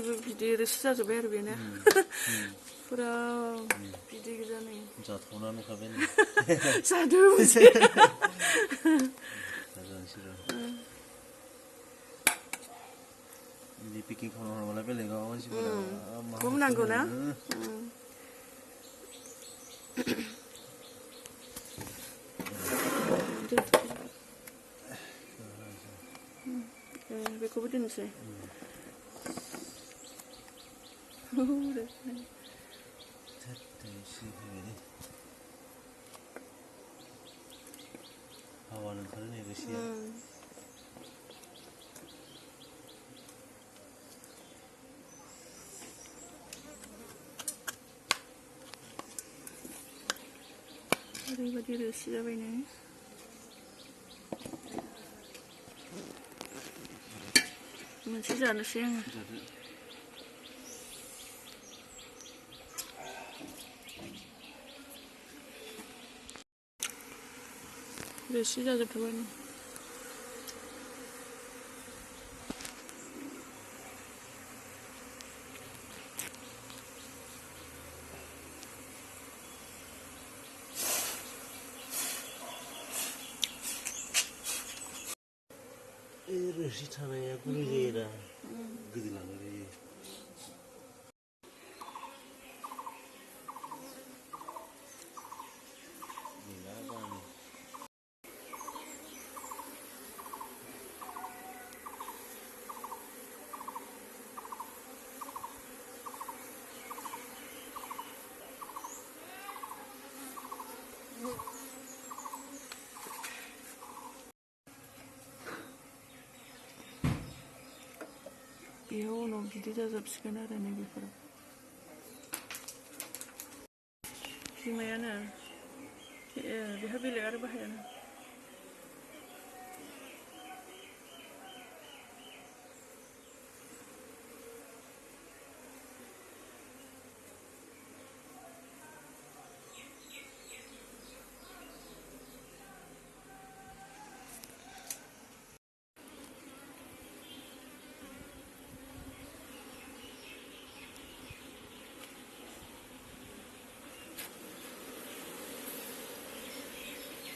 गासिबो बिदै रोसि जाजोब्बाय आरो बेनो फुरा बिदै गोजानै जाथ'ना नुखाबाय जादों बिदि पेकिं खालामनानै बेलेगाव मानसिफोरा खम नांगौ ना बेखौबो दोनसै हावा ओंखारो नै रोसिया ओरैबायदि रोसि जाबायनो मोनसे जानोसै आङो रोसि जाजोबथारबाय रोसि थानाया गुरै जायो दा गोदोलाङो जायो बेयाव उनाव बिदै जाजोबसिगोन आरो नैबेफोराव बिमायानो बेहा बेलेग आरो बाहायानो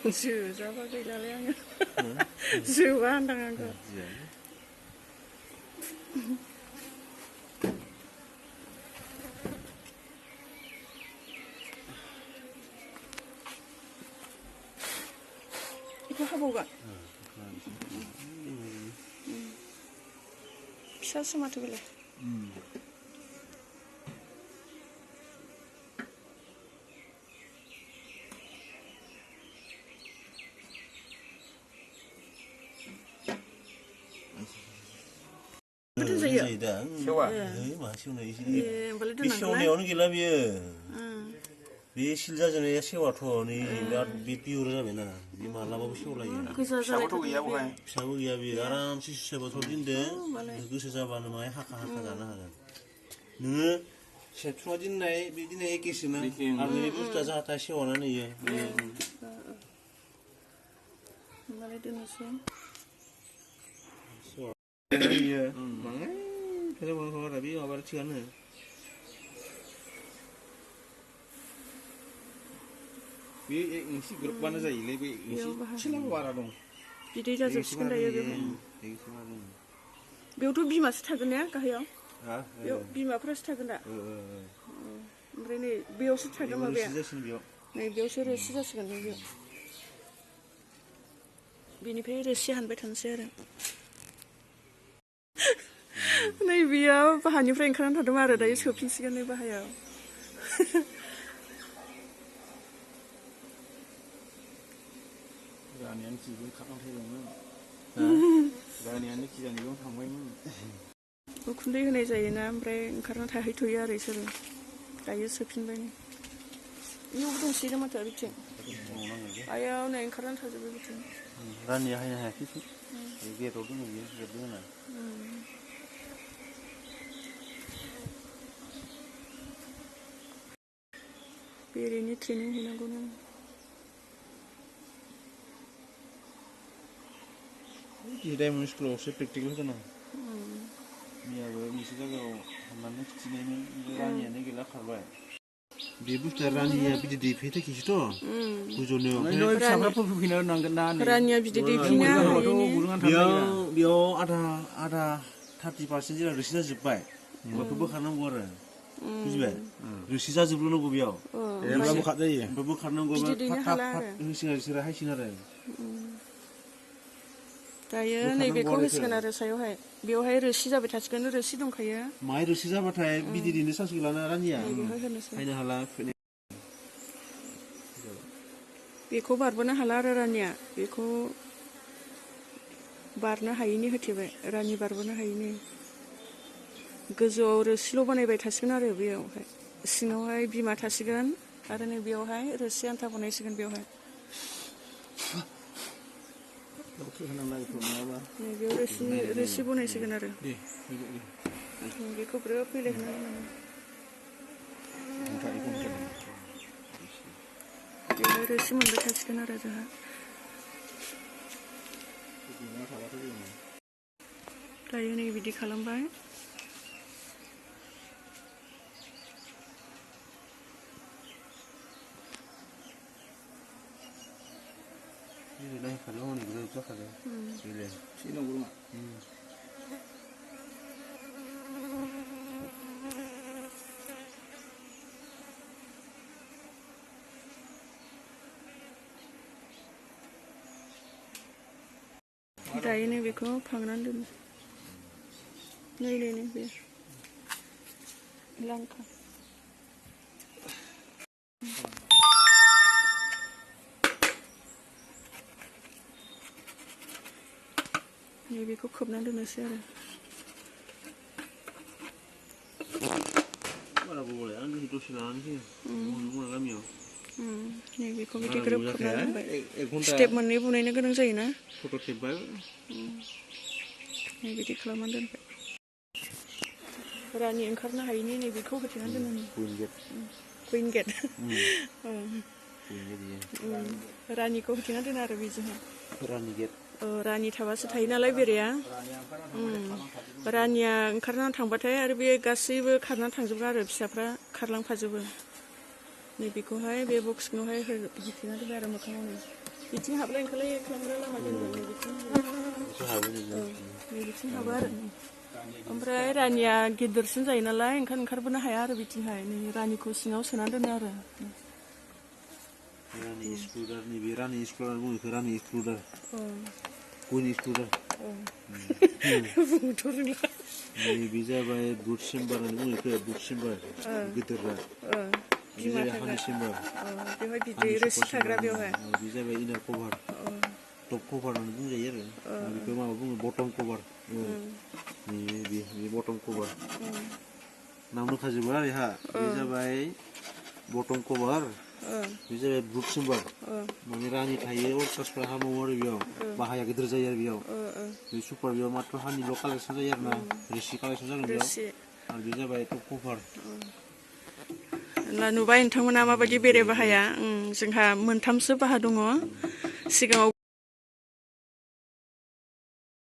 जोजाबा गैलालै आङो जोबा होनदां आंखौ बेखौ हाबावगोन फिसासो माथो बेलाय जायो दा सेवा मा सेवनाय बे सेवनायावनो गैला बियो बे सिल जाजोबनाया सेवाथ' नै बिराद बे पियर जाबायना बे मालाबाबो सेवलायो फिसाबोथ' गैया बहाय फिसाबो गैया बेयो आरामसे सुसाइबाथ' दोनदों गोसो जाबानो माहाय हाखा हाखा जानो हागोन नोङो सेबसुना दोननाय बिदिनो एखेसोना आरो बे बुस्थुआ जाहाथा सेवाना नैयो होमबालाय दोननोसै iya banget kalau mau tapi apa sih kan bi ngisi grup mana जायो ले बे ngisi सिलाव बारा दं बिदै जाजोबसिगोन दायो बेयावथ' बिमासो थागोन ने गाहायाव बेयाव बिमाफोरासो थागोन दा ओमफ्राय नै बेयावसो थागोन माबाया नै बेयावसो रोसि जासिगोन नै बेयाव बेनिफ्राय रोसि हानबाय थानोसै आरो नै बेयाव बाहानिफ्राय ओंखारनानै थादों आरो दायो सोफिनसिगोन नै बाहायाव रानियानो खिजों खारलांथायदोंमोन रानियानो खिजानो बेयाव थांबायमोन उखुन्दै होनाय जायोना ओमफ्राय ओंखारना थाहैथ'यो आरो बिसोरो दायो सोफिनबाय इयावबो दंसैनो माथो बिथिं आयाव नै ओंखारनानै थाजोबो बिथिं रानिया हायनो हायाखै गेटआव दङ बियो गेटबो होना बेरेनि ट्रेनिं हैनांगौ नों डायमन्ड स्कुलावसो प्रेक्टिकेल होगोन आं मैयाबो बिसोर जायगायाव हाबनानै खिथिनायमोन रानियानो गैला खारबाय बे बुस्थुआ रानिया बिदि दैफैयो थाखिसोथ' गोजौनियाव फिसाफ्रा फैफिननो नांगोन ना रानिया बिदै दैफिनो बेयाव आधा 30% जेला रोसि जाजोब्बाय बेखौ बोखारनांगौ आरो बुजिबाय रोसि जाजोबल' नांगौ बेयाव ओमफ्राय बोखारनांगौ फाट होसिगोन बिसोरो हायसिगोन आरो दायो नैबेखौ होसिगोन आरो सायावहाय बेवहाय रोसि जाबाय थासिगोन रोसि दंखायो माइ रोसि जाबाथाय बिदै दैनो चान्स गैलाना रानिया हायनो हाला बेखौ बारबोनो हाला आरो रानिया बेखौ बारनो हायैनि होथेबाय रानि बारबोनो हायैनि गोजौआव रोसिल' बानायबाय थासिगोन आरो बेयावहाय सिङावहाय बिमा थासिगोन आरो नै बेयावहाय रोसि आन्था बनायसिगोन बेयावहाय बेयाव रोसि बनायसिगोन आरो बेखौ ग्रोब फैलायहोनानै बेवहाय रोसि मोनबाय थासिगोन आरो जोंहा दायो नै बिदि खालामबाय दायो नै बेखौ फांनानै दोनो नै बे लांखा नैबेखौ खोबनानै दोननोसै आरो नैबेखौ बिदि ग्रोब खोबनानै दोनबाय स्टेप मोननै बनायनो गोनां जायोना नैबिदि खालामनानै दोनबाय रानि ओंखारनो हायैनि नैबेखौ होथेनानै दोनो कुइन गेट रानिखौ होथेनानै दोनो आरो बेजोंहाय रानि थाबासो थायो नालाय बेरेया रानिया ओंखारनानै थांबाथाय आरो बे गासैबो खारनानै थांजोबगोन आरो फिसाफ्रा खारलांफाजोबो नैबेखौहाय बे बक्स सिङावहाय होथेना दोनबाय आरो मोखाङावनो बिथिं हाबलाय ओंखारलाय खालामग्रा लामा दोनबाय नैबिथिं हाबो आरो ओमफ्राय रानिया गिदिरसिन जायो नालाय ओंखारबोनो हाया आरो बिथिंहाय नै रानिखौ सिङाव सोना दोनो आरो रानि एक्सक्लुडार नैबे रानि एक्सक्लुडार बुङो बेखौ रानि एक्सक्लुडार कुइन एक्सक्लुडार बुंनोथ' रोंला नैबे जाबाय बुट चेम्बार होननानै बुङो बेखौ बुट चेम्बार गिदिरा बे जाबाय हानि चेम्बार बेवहाय बिदै रोसि थाग्रा बेवहाय बे जाबाय इनार कभार टप कभार होननानै बुंजायो आरो बेखौ माबा बुङो बटम कभार बे बटम कभार नाम दंखाजोबो आरो बेहा बे जाबाय बटम कभार बे जाबाय बुट चेम्बार माने रानि थायो अल्ट्रासफ्रा हामावो आरो बेयाव बाहाया गिदिर जायो आरो बेयाव बे सुपार बेयाव मात्र हानिल' कालेक्सन जायो आरो ना रोसि कालेक्सन जागोन बेयाव आरो बे जाबाय टप कभार नुबाय नोंथांमोना माबायदि बेरे बाहाया जोंहा मोनथामसो बाहा दङ सिगाङाव